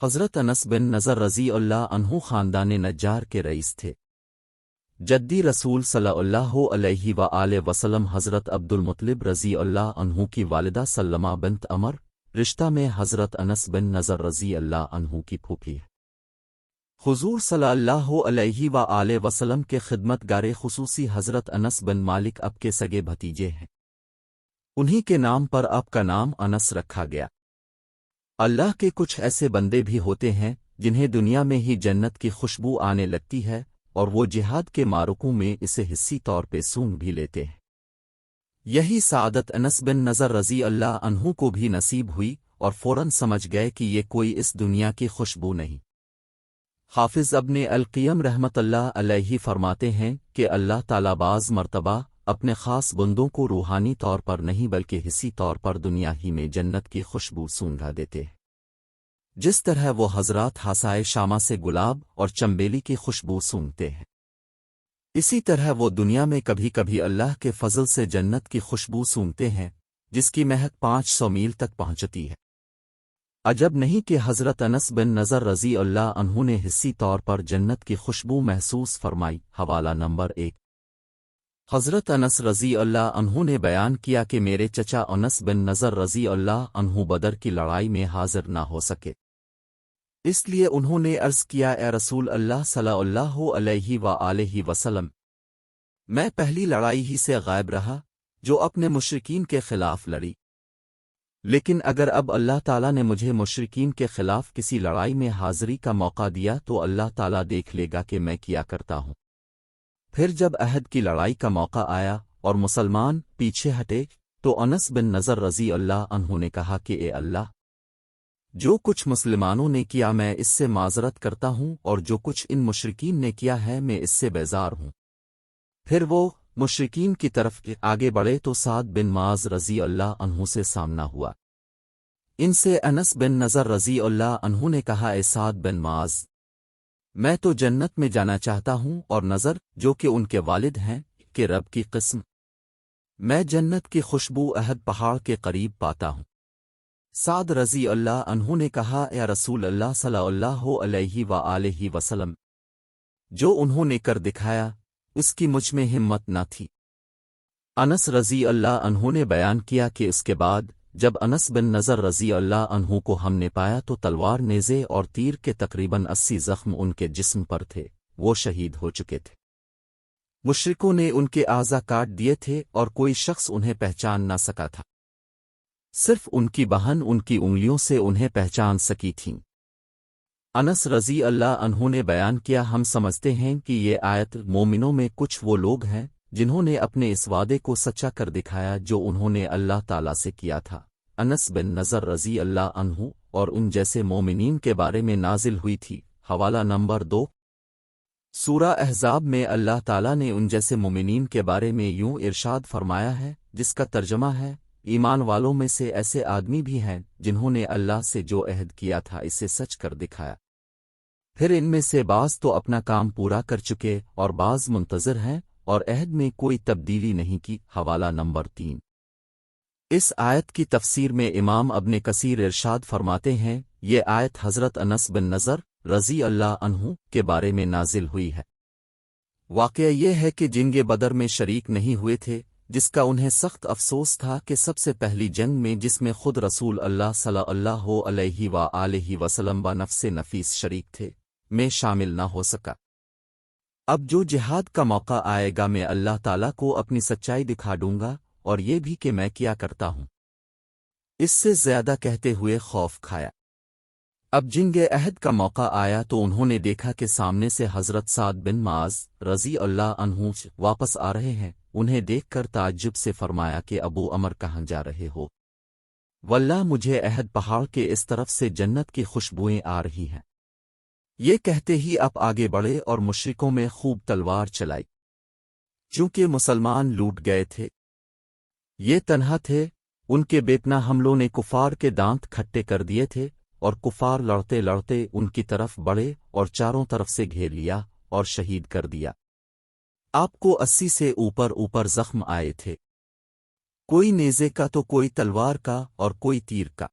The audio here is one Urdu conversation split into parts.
حضرت انس بن نضر رضی اللہ عنہ خاندان نجار کے رئیس تھے۔ جدی رسول صلی اللہ علیہ وآلہ وسلم حضرت عبد المطلب رضی اللہ عنہ کی والدہ سلمہ بنت عمر رشتہ میں حضرت انس بن نضر رضی اللہ عنہ کی پھوپھی ہے۔ حضور صلی اللہ علیہ وآلہ وسلم کے خدمت گار خصوصی حضرت انس بن مالک اب کے سگے بھتیجے ہیں۔ انہی کے نام پر اب کا نام انس رکھا گیا۔ اللہ کے کچھ ایسے بندے بھی ہوتے ہیں جنہیں دنیا میں ہی جنت کی خوشبو آنے لگتی ہے اور وہ جہاد کے معرکوں میں اسے حصی طور پہ سونگھ بھی لیتے ہیں۔ یہی سعادت انس بن نضر رضی اللہ عنہ کو بھی نصیب ہوئی اور فوراً سمجھ گئے کہ یہ کوئی اس دنیا کی خوشبو نہیں۔ حافظ ابن القیم رحمت اللہ علیہ فرماتے ہیں کہ اللہ تعالی بعض مرتبہ اپنے خاص بندوں کو روحانی طور پر نہیں بلکہ حصی طور پر دنیا ہی میں جنت کی خوشبو سونگھا دیتے ہیں۔ جس طرح وہ حضرات حصائے شامہ سے گلاب اور چمبیلی کی خوشبو سونگھتے ہیں، اسی طرح وہ دنیا میں کبھی کبھی اللہ کے فضل سے جنت کی خوشبو سونگھتے ہیں جس کی مہک 500 میل تک پہنچتی ہے۔ عجب نہیں کہ حضرت انس بن نضر رضی اللہ عنہ نے حصی طور پر جنت کی خوشبو محسوس فرمائی۔ حوالہ نمبر 1۔ حضرت انس رضی اللہ عنہ نے بیان کیا کہ میرے چچا انس بن نضر رضی اللہ عنہ بدر کی لڑائی میں حاضر نہ ہو سکے، اس لیے انہوں نے عرض کیا، اے رسول اللہ صلی اللہ علیہ وآلہ وسلم، میں پہلی لڑائی ہی سے غائب رہا جو اپنے مشرکین کے خلاف لڑی، لیکن اگر اب اللہ تعالیٰ نے مجھے مشرکین کے خلاف کسی لڑائی میں حاضری کا موقع دیا تو اللہ تعالیٰ دیکھ لے گا کہ میں کیا کرتا ہوں۔ پھر جب احد کی لڑائی کا موقع آیا اور مسلمان پیچھے ہٹے تو انس بن نضر رضی اللہ عنہ نے کہا کہ اے اللہ، جو کچھ مسلمانوں نے کیا میں اس سے معذرت کرتا ہوں اور جو کچھ ان مشرکین نے کیا ہے میں اس سے بیزار ہوں۔ پھر وہ مشرکین کی طرف آگے بڑھے تو سعد بن معاذ رضی اللہ عنہ سے سامنا ہوا۔ ان سے انس بن نضر رضی اللہ عنہ نے کہا، اے سعد بن معاذ، میں تو جنت میں جانا چاہتا ہوں، اور نظر جو کہ ان کے والد ہیں کہ رب کی قسم میں جنت کی خوشبو احد پہاڑ کے قریب پاتا ہوں۔ سعد رضی اللہ عنہ نے کہا، اے رسول اللہ صلی اللہ علیہ وآلہ وسلم، جو انہوں نے کر دکھایا اس کی مجھ میں ہمت نہ تھی۔ انس رضی اللہ عنہ نے بیان کیا کہ اس کے بعد جب انس بن نضر رضی اللہ عنہ کو ہم نے پایا تو تلوار، نیزے اور تیر کے تقریباً 80 زخم ان کے جسم پر تھے، وہ شہید ہو چکے تھے۔ مشرکوں نے ان کے اعضا کاٹ دیے تھے اور کوئی شخص انہیں پہچان نہ سکا تھا، صرف ان کی بہن ان کی انگلیوں سے انہیں پہچان سکی تھیں۔ انس رضی اللہ عنہ نے بیان کیا، ہم سمجھتے ہیں کہ یہ آیت مومنوں میں کچھ وہ لوگ ہیں جنہوں نے اپنے اس وعدے کو سچا کر دکھایا جو انہوں نے اللہ تعالیٰ سے کیا تھا۔ انس بن نضر رضی اللہ عنہ اور ان جیسے مومنین کے بارے میں نازل ہوئی تھی۔ حوالہ نمبر 2۔ سورہ احزاب میں اللہ تعالیٰ نے ان جیسے مومنین کے بارے میں یوں ارشاد فرمایا ہے، جس کا ترجمہ ہے، ایمان والوں میں سے ایسے آدمی بھی ہیں جنہوں نے اللہ سے جو عہد کیا تھا اسے سچ کر دکھایا، پھر ان میں سے بعض تو اپنا کام پورا کر چکے اور بعض منتظر ہیں اور عہد میں کوئی تبدیلی نہیں کی۔ حوالہ نمبر 3۔ اس آیت کی تفسیر میں امام ابن کثیر ارشاد فرماتے ہیں، یہ آیت حضرت انس بن نضر رضی اللہ عنہ کے بارے میں نازل ہوئی ہے۔ واقعہ یہ ہے کہ جنگ بدر میں شریک نہیں ہوئے تھے، جس کا انہیں سخت افسوس تھا کہ سب سے پہلی جنگ میں جس میں خود رسول اللہ صلی اللہ علیہ وآلہ وسلم بنفس نفیس شریک تھے، میں شامل نہ ہو سکا۔ اب جو جہاد کا موقع آئے گا میں اللہ تعالیٰ کو اپنی سچائی دکھا دوں گا اور یہ بھی کہ میں کیا کرتا ہوں۔ اس سے زیادہ کہتے ہوئے خوف کھایا۔ اب جنگ عہد کا موقع آیا تو انہوں نے دیکھا کہ سامنے سے حضرت سعد بن معاذ رضی اللہ عنہ واپس آ رہے ہیں۔ انہیں دیکھ کر تعجب سے فرمایا کہ ابو عمر کہاں جا رہے ہو؟ واللہ مجھے عہد پہاڑ کے اس طرف سے جنت کی خوشبوئیں آ رہی ہیں۔ یہ کہتے ہی آپ آگے بڑھے اور مشرکوں میں خوب تلوار چلائی، چونکہ مسلمان لوٹ گئے تھے، یہ تنہا تھے، ان کے بے پناہ حملوں نے کفار کے دانت کھٹے کر دیے تھے، اور کفار لڑتے لڑتے ان کی طرف بڑھے اور چاروں طرف سے گھیر لیا اور شہید کر دیا۔ آپ کو 80 سے اوپر زخم آئے تھے، کوئی نیزے کا تو کوئی تلوار کا اور کوئی تیر کا۔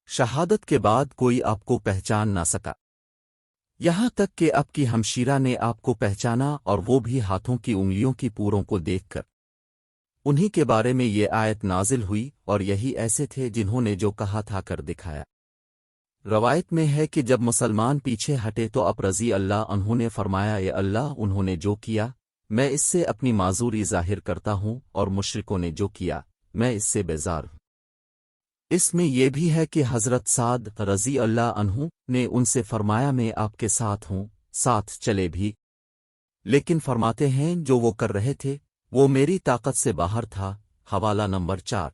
شہادت کے بعد کوئی آپ کو پہچان نہ سکا، یہاں تک کہ آپ کی ہمشیرہ نے آپ کو پہچانا، اور وہ بھی ہاتھوں کی انگلیوں کی پوروں کو دیکھ کر۔ انہی کے بارے میں یہ آیت نازل ہوئی، اور یہی ایسے تھے جنہوں نے جو کہا تھا کر دکھایا۔ روایت میں ہے کہ جب مسلمان پیچھے ہٹے تو اب رضی اللہ عنہ نے فرمایا، اے اللہ، انہوں نے جو کیا میں اس سے اپنی معذوری ظاہر کرتا ہوں، اور مشرکوں نے جو کیا میں اس سے بیزار ہوں۔ اس میں یہ بھی ہے کہ حضرت سعد رضی اللہ عنہ نے ان سے فرمایا، میں آپ کے ساتھ ہوں، ساتھ چلے بھی، لیکن فرماتے ہیں جو وہ کر رہے تھے وہ میری طاقت سے باہر تھا۔ حوالہ نمبر 4۔